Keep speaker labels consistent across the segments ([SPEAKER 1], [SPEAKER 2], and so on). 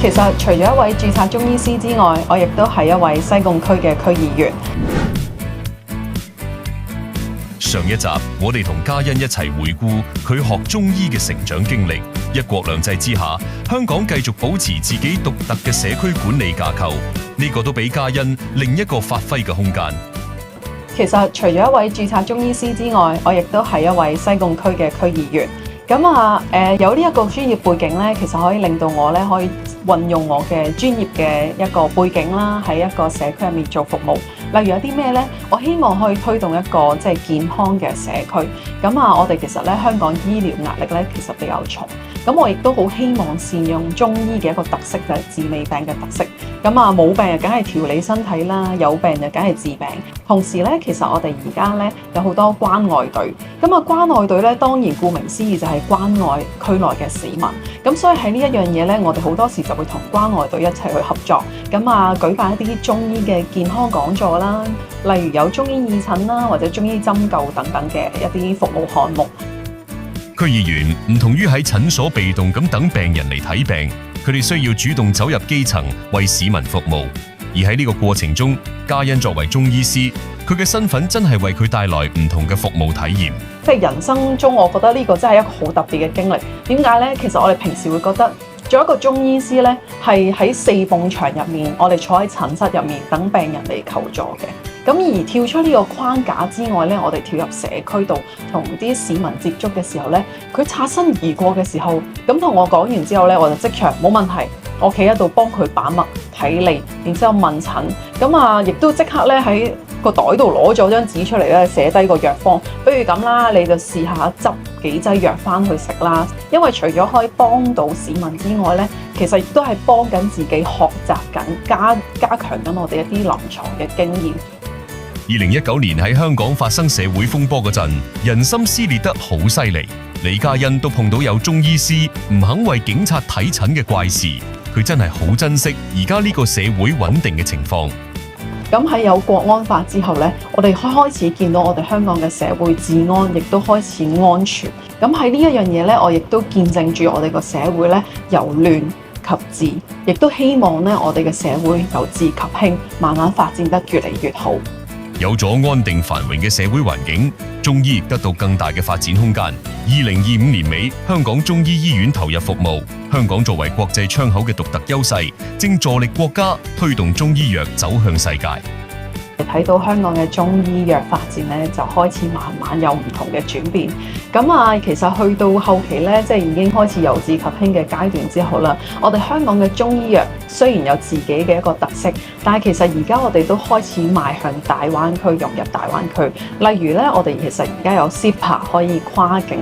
[SPEAKER 1] 其實除咗一位註冊中醫師之外，我亦都係一位西貢區嘅區議員。
[SPEAKER 2] 上一集我哋同嘉欣一齊回顧佢學中醫嘅成長經歷。一國兩制之下，香港繼續保持自己獨特嘅社區管理架構，呢個都俾嘉欣另一個發揮嘅空間。
[SPEAKER 1] 其實除咗一位註冊中醫師之外，我亦都係一位西貢區嘅區議員。有呢一個專業背景咧，其實可以令到我咧可以運用我嘅專業嘅一個背景啦，喺一個社區入面做服務。例如有啲咩咧？我希望可以推動一個健康嘅社區。我哋其實咧香港醫療壓力咧其實比較重。我亦都好希望善用中醫嘅一個特色，就係治未病嘅特色。冇病就梗係調理身體啦，有病就梗係治病。同時咧，其實我哋而家咧有好多關愛隊。關愛隊咧當然顧名思義就係關愛區內嘅市民。所以喺呢一樣嘢咧，我哋好多時就會同關愛隊一齊去合作。舉辦一啲中醫嘅健康講座啦，例如有中醫義診啦，或者中醫針灸等等嘅一啲服務項目。
[SPEAKER 2] 區議員唔同於喺診所被動咁等病人嚟睇病，佢哋需要主動走入基層為市民服務。而喺呢個過程中，嘉欣作為中醫師，佢嘅身份真係為佢帶來唔同嘅服務體驗。
[SPEAKER 1] 人生中，我覺得呢個真係一個好特別嘅經歷。點解呢？其實我哋平時會覺得做一個中醫師呢，係喺四埲牆入面，我哋坐喺診室入面等病人嚟求助嘅。而跳出呢個框架之外呢，我哋跳入社區度同啲市民接觸嘅時候呢，佢擦身而過嘅時候，同我講完之後呢，我就即場冇問題，我企喺度幫佢把脈睇脷，然之後問診，亦都即刻咧喺個袋度攞咗張紙出嚟咧，寫低個藥方。不如咁啦，你就試下執幾劑藥翻去食啦。因為除咗可以幫到市民之外咧，其實亦都係幫緊自己學習緊，加強緊我哋一啲臨床嘅經驗。
[SPEAKER 2] 2019年喺香港發生社會風波嗰陣，人心撕裂得好犀利。李嘉欣都碰到有中醫師唔肯為警察睇診嘅怪事，佢真係好珍惜而家呢個社會穩定嘅情況。
[SPEAKER 1] 喺有國安法之後呢，我哋開始見到我哋香港嘅社會治安亦都開始安全。喺呢一樣嘢呢，我亦都見證住我哋個社會呢由亂及治，亦都希望呢我哋嘅社會由治及興，慢慢發展得越嚟越好。
[SPEAKER 2] 有咗安定繁榮嘅社會環境，中醫亦得到更大嘅發展空間。2025年尾，香港中醫醫院投入服務。香港作為國際窗口嘅獨特優勢，正助力國家推動中醫藥走向世界。
[SPEAKER 1] 睇到香港嘅中醫藥發展咧，就開始慢慢有唔同嘅轉變。其實去到後期咧，已經開始由治及興嘅階段之後啦。我哋香港嘅中醫藥雖然有自己嘅一個特色，但係其實而家我哋都開始邁向大灣區，融入大灣區。例如咧，我哋其實而家有 CEPA 可以跨境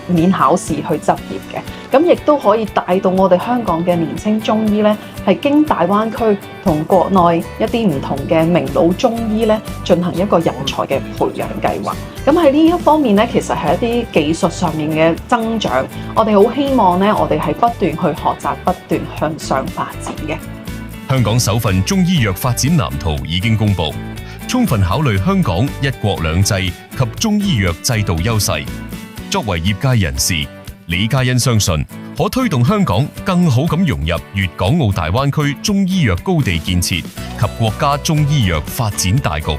[SPEAKER 1] 免考試去執業嘅，亦都可以帶動我哋香港嘅年輕中醫咧，係經大灣區同國內一啲唔同嘅名老中醫咧進行一個人才嘅培養計劃。喺呢一方面咧，其實係一啲技術上面嘅增長，我哋好希望咧，我哋係不斷去學習，不斷向上發展嘅。
[SPEAKER 2] 香港首份中醫藥發展藍圖已經公布，充分考慮香港一國兩制及中醫藥制度優勢。作為業界人士，李嘉欣相信可推動香港更好咁融入粵港澳大灣區中醫藥高地建設及國家中醫藥發展大局。